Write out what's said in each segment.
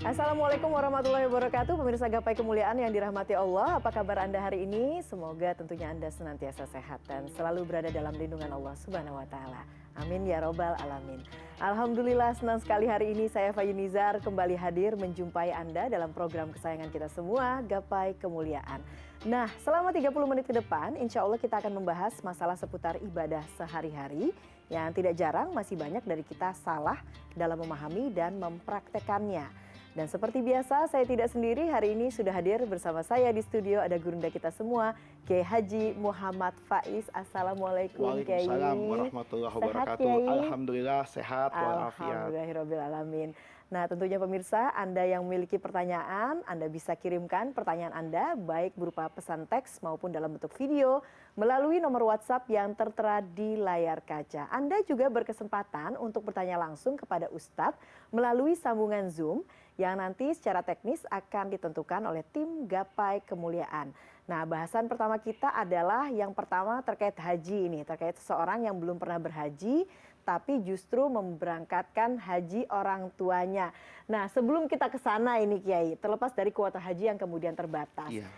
Assalamualaikum warahmatullahi wabarakatuh. Pemirsa Gapai Kemuliaan yang dirahmati Allah, apa kabar Anda hari ini? Semoga tentunya Anda senantiasa sehat dan selalu berada dalam lindungan Allah Subhanahu wa taala. Amin ya robbal alamin. Alhamdulillah, senang sekali hari ini saya Fayunizar kembali hadir menjumpai Anda dalam program kesayangan kita semua, Gapai Kemuliaan. Nah, selama 30 menit ke depan, insya Allah kita akan membahas masalah seputar ibadah sehari-hari yang tidak jarang masih banyak dari kita salah dalam memahami dan mempraktekannya. Dan seperti biasa, saya tidak sendiri. Hari ini sudah hadir bersama saya di studio ada gurunda kita semua, Kiai Haji Muhammad Faiz. Assalamualaikum Kiai. Waalaikumsalam warahmatullahi wabarakatuh. Kiai? Alhamdulillah sehat walafiat. Alhamdulillahirabbil alamin. Nah, tentunya pemirsa, Anda yang memiliki pertanyaan, Anda bisa kirimkan pertanyaan Anda baik berupa pesan teks maupun dalam bentuk video melalui nomor WhatsApp yang tertera di layar kaca. Anda juga berkesempatan untuk bertanya langsung kepada Ustadz melalui sambungan Zoom yang nanti secara teknis akan ditentukan oleh tim Gapai Kemuliaan. Nah, bahasan pertama kita adalah yang pertama terkait haji ini, terkait seseorang yang belum pernah berhaji tapi justru memberangkatkan haji orang tuanya. Nah, sebelum kita ke sana ini Kiai, terlepas dari kuota haji yang kemudian terbatas. Iya.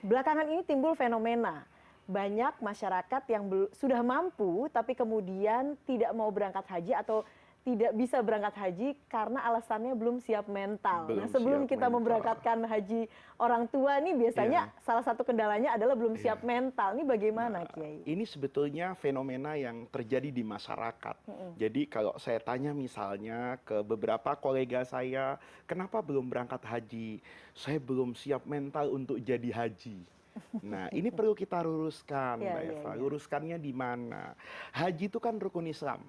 Belakangan ini timbul fenomena banyak masyarakat yang sudah mampu tapi kemudian tidak mau berangkat haji atau tidak bisa berangkat haji karena alasannya belum siap mental. Nah, sebelum kita memberangkatkan haji orang tua nih biasanya salah satu kendalanya adalah belum siap mental. Ini bagaimana Kiai? Ini sebetulnya fenomena yang terjadi di masyarakat. Jadi kalau saya tanya misalnya ke beberapa kolega saya, kenapa belum berangkat haji? Saya belum siap mental untuk jadi haji. Nah, ini perlu kita luruskan, Mbak Eva. Luruskannya di mana? Haji itu kan rukun Islam.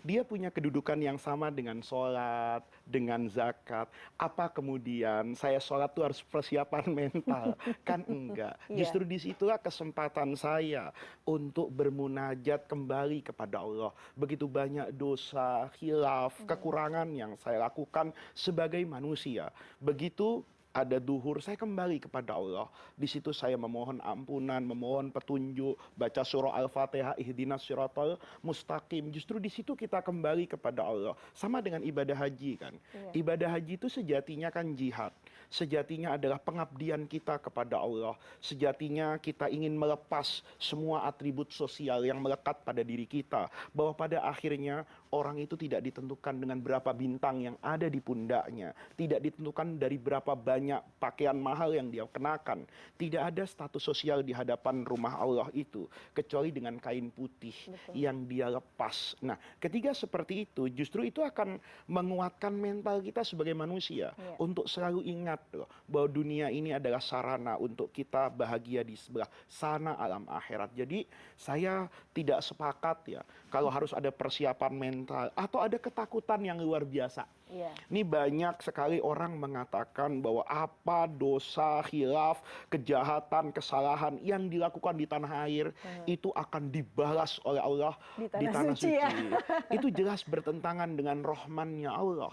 Dia punya kedudukan yang sama dengan sholat, dengan zakat. Apa kemudian saya sholat itu harus persiapan mental? Kan enggak. Justru disitulah kesempatan saya untuk bermunajat kembali kepada Allah. Begitu banyak dosa, khilaf, kekurangan yang saya lakukan sebagai manusia. Begitu ada duhur, saya kembali kepada Allah. Di situ saya memohon ampunan, memohon petunjuk, baca surah Al-Fatihah, ihdinas siratal mustaqim. Justru di situ kita kembali kepada Allah. Sama dengan ibadah haji kan. Ibadah haji itu sejatinya kan jihad. Sejatinya adalah pengabdian kita kepada Allah. Sejatinya kita ingin melepas semua atribut sosial yang melekat pada diri kita. Bahwa pada akhirnya orang itu tidak ditentukan dengan berapa bintang yang ada di pundaknya. Tidak ditentukan dari berapa banyak pakaian mahal yang dia kenakan. Tidak ada status sosial di hadapan rumah Allah itu. Kecuali dengan kain putih yang dia lepas. Nah, ketika seperti itu, justru itu akan menguatkan mental kita sebagai manusia. Untuk selalu ingat loh, bahwa dunia ini adalah sarana untuk kita bahagia di sebelah sana alam akhirat. Jadi saya tidak sepakat ya kalau harus ada persiapan mental atau ada ketakutan yang luar biasa. Ini banyak sekali orang mengatakan bahwa apa dosa, khilaf, kejahatan, kesalahan yang dilakukan di tanah air itu akan dibalas oleh Allah di tanah suci. Itu jelas bertentangan dengan rahmannya Allah.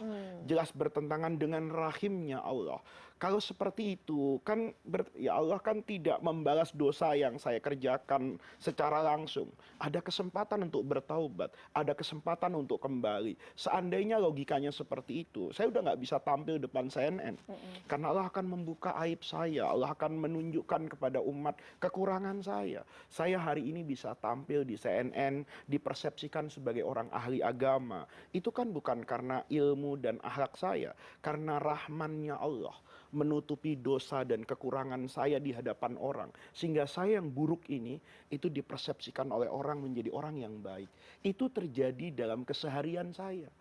Jelas bertentangan dengan rahimnya Allah. Kalau seperti itu kan ya Allah kan tidak membalas dosa yang saya kerjakan secara langsung. Ada kesempatan untuk bertaubat, ada kesempatan untuk kembali. Seandainya logikanya seperti itu, saya udah nggak bisa tampil depan CNN. Karena Allah akan membuka aib saya, Allah akan menunjukkan kepada umat kekurangan saya. Saya hari ini bisa tampil di CNN, dipersepsikan sebagai orang ahli agama. Itu kan bukan karena ilmu dan akhlak saya, karena rahmannya Allah menutupi dosa dan kekurangan saya di hadapan orang. Sehingga saya yang buruk ini, itu dipersepsikan oleh orang menjadi orang yang baik. Itu terjadi dalam keseharian saya.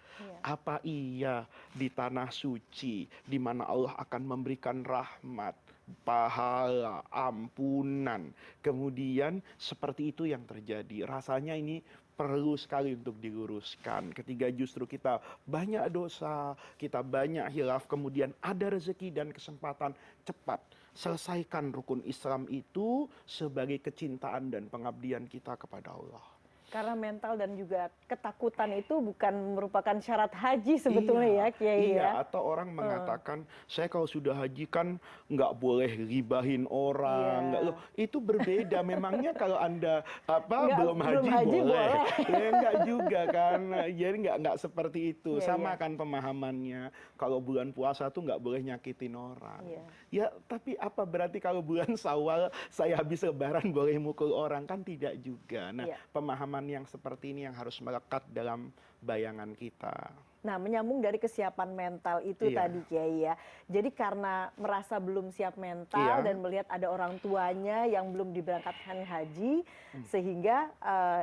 Apa iya di tanah suci, di mana Allah akan memberikan rahmat, pahala, ampunan. Kemudian seperti itu yang terjadi. Rasanya ini perlu sekali untuk diluruskan. Ketika justru kita banyak dosa, kita banyak hilaf, kemudian ada rezeki dan kesempatan, cepat selesaikan rukun Islam itu sebagai kecintaan dan pengabdian kita kepada Allah. Karena mental dan juga ketakutan itu bukan merupakan syarat haji sebetulnya ya Kiai Iya, ya. atau orang mengatakan saya kalau sudah haji kan nggak boleh ribahin orang, nggak loh. Iya. Itu berbeda. Memangnya kalau Anda apa Nggak, belum belum haji haji boleh? boleh. Ya nggak juga kan. Jadi nggak seperti itu. Iya, iya. Sama kan pemahamannya. Kalau bulan puasa tuh nggak boleh nyakitin orang. Iya. Ya, tapi apa berarti kalau bulan Syawal saya habis lebaran boleh mukul orang? Kan tidak juga. Nah, Iya. pemahaman yang seperti ini yang harus melekat dalam bayangan kita. Nah, menyambung dari kesiapan mental itu Iya. tadi Kiai ya. Jadi karena merasa belum siap mental Iya. dan melihat ada orang tuanya yang belum diberangkatkan haji, sehingga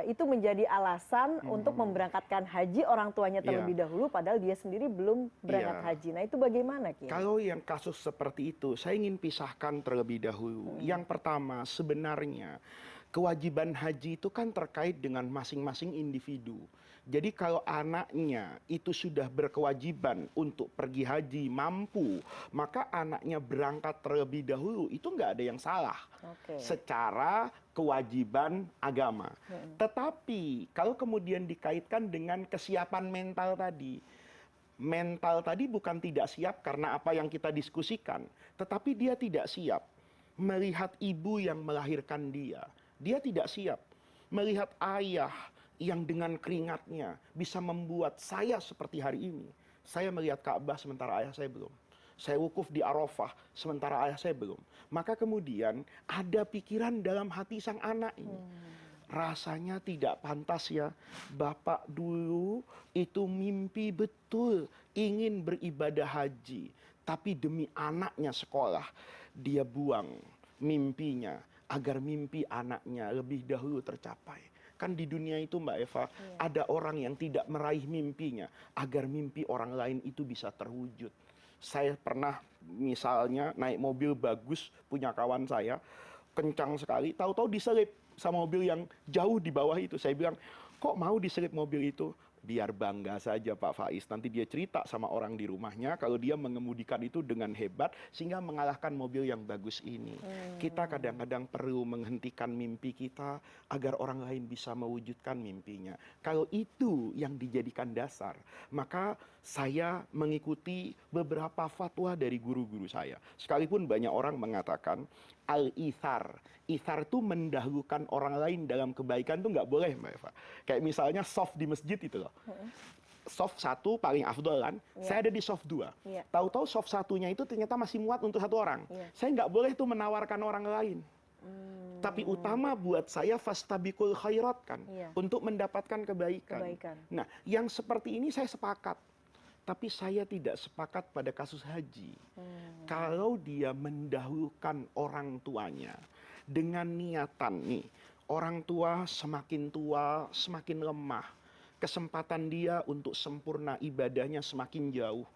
itu menjadi alasan untuk memberangkatkan haji orang tuanya terlebih dahulu, padahal dia sendiri belum berangkat Iya. haji. Nah, itu bagaimana Kiai? Kalau yang kasus seperti itu, saya ingin pisahkan terlebih dahulu. Yang pertama, sebenarnya kewajiban haji itu kan terkait dengan masing-masing individu. Jadi kalau anaknya itu sudah berkewajiban untuk pergi haji, mampu, maka anaknya berangkat terlebih dahulu, itu nggak ada yang salah. Oke. Secara kewajiban agama. Tetapi kalau kemudian dikaitkan dengan kesiapan mental tadi, mental tadi bukan tidak siap karena apa yang kita diskusikan, tetapi dia tidak siap melihat ibu yang melahirkan dia. Dia tidak siap melihat ayah yang dengan keringatnya bisa membuat saya seperti hari ini. Saya melihat Ka'bah sementara ayah saya belum. Saya wukuf di Arafah sementara ayah saya belum. Maka kemudian ada pikiran dalam hati sang anak ini. Rasanya tidak pantas ya, bapak dulu itu mimpi betul ingin beribadah haji, tapi demi anaknya sekolah dia buang mimpinya agar mimpi anaknya lebih dahulu tercapai. Kan di dunia itu Mbak Eva, ada orang yang tidak meraih mimpinya agar mimpi orang lain itu bisa terwujud. Saya pernah misalnya naik mobil bagus punya kawan saya, kencang sekali, tahu-tahu diselip sama mobil yang jauh di bawah itu. Saya bilang, kok mau diselip mobil itu? Biar bangga saja Pak Faiz. Nanti dia cerita sama orang di rumahnya kalau dia mengemudikan itu dengan hebat sehingga mengalahkan mobil yang bagus ini. Kita kadang-kadang perlu menghentikan mimpi kita agar orang lain bisa mewujudkan mimpinya. Kalau itu yang dijadikan dasar, maka saya mengikuti beberapa fatwa dari guru-guru saya. Sekalipun banyak orang mengatakan al-ithar. Ithar itu mendahulukan orang lain dalam kebaikan itu nggak boleh Mbak Eva. Kayak misalnya soft di masjid itu loh. Soft 1 paling afdol kan. Saya ada di soft 2. Tahu-tahu soft 1-nya itu ternyata masih muat untuk 1 orang. Saya nggak boleh tuh menawarkan orang lain. Tapi utama buat saya fastabiqul khairat kan. Untuk mendapatkan kebaikan. Nah, yang seperti ini saya sepakat. Tapi saya tidak sepakat pada kasus haji. Kalau dia mendahulukan orang tuanya dengan niatan nih, orang tua semakin tua semakin lemah, kesempatan dia untuk sempurna ibadahnya semakin jauh.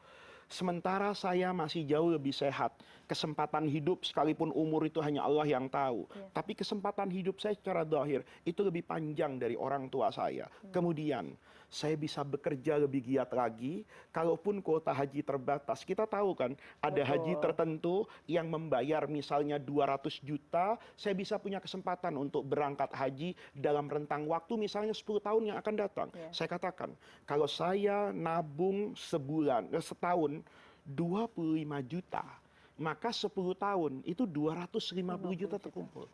Sementara saya masih jauh lebih sehat. Kesempatan hidup sekalipun umur itu hanya Allah yang tahu. Tapi kesempatan hidup saya secara zahir itu lebih panjang dari orang tua saya. Kemudian saya bisa bekerja lebih giat lagi. Kalaupun kuota haji terbatas, kita tahu kan ada haji tertentu yang membayar misalnya 200 juta, saya bisa punya kesempatan untuk berangkat haji dalam rentang waktu misalnya 10 tahun yang akan datang. Saya katakan, kalau saya nabung setahun 25 juta, maka 10 tahun itu 250 juta terkumpul.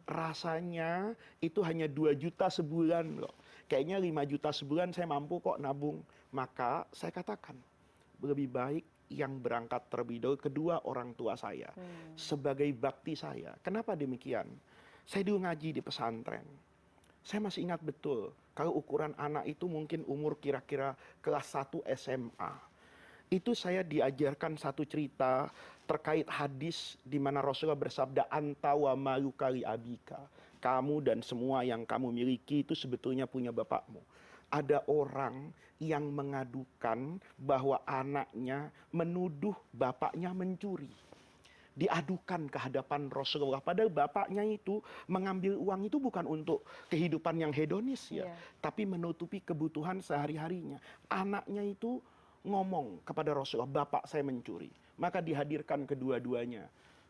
Rasanya itu hanya 2 juta sebulan loh. Kayaknya 5 juta sebulan saya mampu kok nabung. Maka saya katakan, lebih baik yang berangkat terlebih dahulu kedua orang tua saya. Sebagai bakti saya. Kenapa demikian? Saya dulu ngaji di pesantren. Saya masih ingat betul, kalau ukuran anak itu mungkin umur kira-kira kelas 1 SMA. Itu saya diajarkan satu cerita terkait hadis di mana Rasulullah bersabda, anta wa maluka li abika. Kamu dan semua yang kamu miliki itu sebetulnya punya bapakmu. Ada orang yang mengadukan bahwa anaknya menuduh bapaknya mencuri. Diadukan ke hadapan Rasulullah. Padahal bapaknya itu mengambil uang itu bukan untuk kehidupan yang hedonis ya. Tapi menutupi kebutuhan sehari-harinya. Anaknya itu ngomong kepada Rasulullah, bapak saya mencuri. Maka dihadirkan kedua-duanya.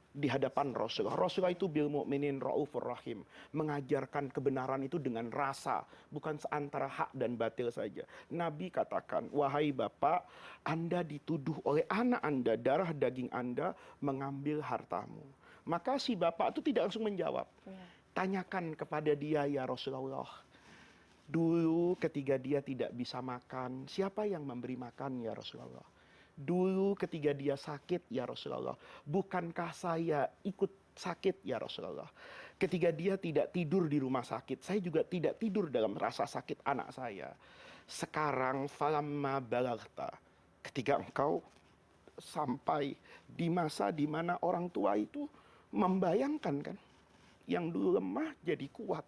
di hadapan Rasulullah. Rasulullah itu bil mu'minin raufur rahim, mengajarkan kebenaran itu dengan rasa, bukan seantara hak dan batil saja. Nabi katakan, wahai bapak, Anda dituduh oleh anak Anda, darah daging Anda, mengambil hartamu. Maka si bapak itu tidak langsung menjawab. Tanyakan kepada dia, ya Rasulullah, dulu ketika dia tidak bisa makan, siapa yang memberi makan ya Rasulullah? Dulu ketika dia sakit ya Rasulullah, bukankah saya ikut sakit ya Rasulullah? Ketika dia tidak tidur di rumah sakit, saya juga tidak tidur dalam rasa sakit anak saya. Sekarang falamma balagta, ketika engkau sampai di masa di mana orang tua itu membayangkan kan, yang dulu lemah jadi kuat,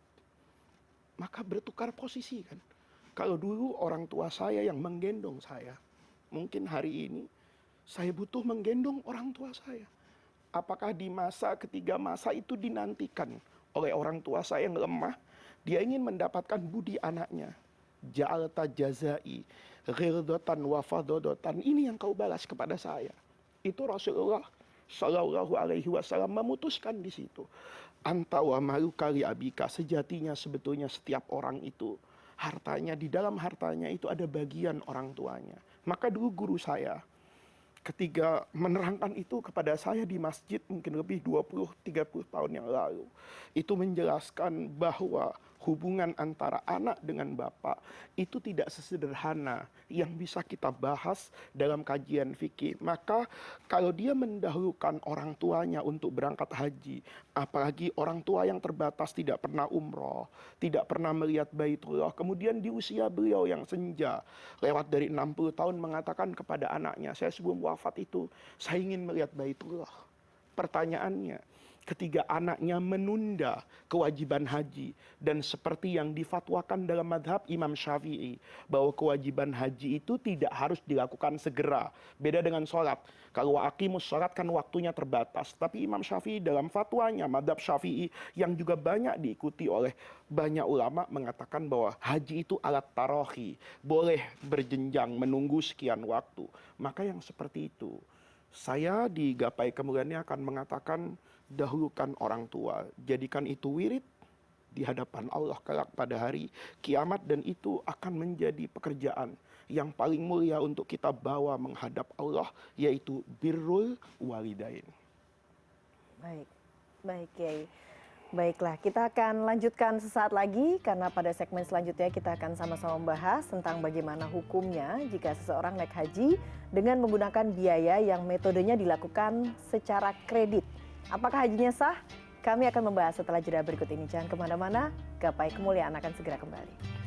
maka bertukar posisi kan. Kalau dulu orang tua saya yang menggendong saya, mungkin hari ini saya butuh menggendong orang tua saya. Apakah di masa ketiga masa itu dinantikan oleh orang tua saya yang lemah, dia ingin mendapatkan budi anaknya. Ja'alta jazai ghildotan wa fadodotan, ini yang kau balas kepada saya. Itu Rasulullah Shallallahu Alaihi Wasallam memutuskan di situ. Anta wa maluka li abika, sejatinya sebetulnya setiap orang itu hartanya, di dalam hartanya itu ada bagian orang tuanya. Maka dulu guru saya ketika menerangkan itu kepada saya di masjid mungkin lebih 20-30 tahun yang lalu, itu menjelaskan bahwa hubungan antara anak dengan bapak itu tidak sesederhana yang bisa kita bahas dalam kajian fikih. Maka kalau dia mendahulukan orang tuanya untuk berangkat haji, apalagi orang tua yang terbatas tidak pernah umroh, tidak pernah melihat Baitullah, kemudian di usia beliau yang senja, lewat dari 60 tahun mengatakan kepada anaknya, saya sebelum wafat itu, saya ingin melihat Baitullah. Pertanyaannya, ketika anaknya menunda kewajiban haji, dan seperti yang difatwakan dalam madhab Imam Syafi'i, bahwa kewajiban haji itu tidak harus dilakukan segera. Beda dengan sholat. Kalau aqimus sholat kan waktunya terbatas. Tapi Imam Syafi'i dalam fatwanya, madhab Syafi'i yang juga banyak diikuti oleh banyak ulama, mengatakan bahwa haji itu alat tarohi, boleh berjenjang menunggu sekian waktu. Maka yang seperti itu, saya di Gapai Kemuliaannya akan mengatakan, dahulukan orang tua, jadikan itu wirid di hadapan Allah kelak pada hari kiamat, dan itu akan menjadi pekerjaan yang paling mulia untuk kita bawa menghadap Allah, yaitu birrul walidain. Baik, baik Kiai. Baiklah, kita akan lanjutkan sesaat lagi karena pada segmen selanjutnya kita akan sama-sama membahas tentang bagaimana hukumnya jika seseorang naik haji dengan menggunakan biaya yang metodenya dilakukan secara kredit. Apakah hajinya sah? Kami akan membahas setelah jeda berikut ini. Jangan kemana-mana, Gapai Kemuliaan akan segera kembali.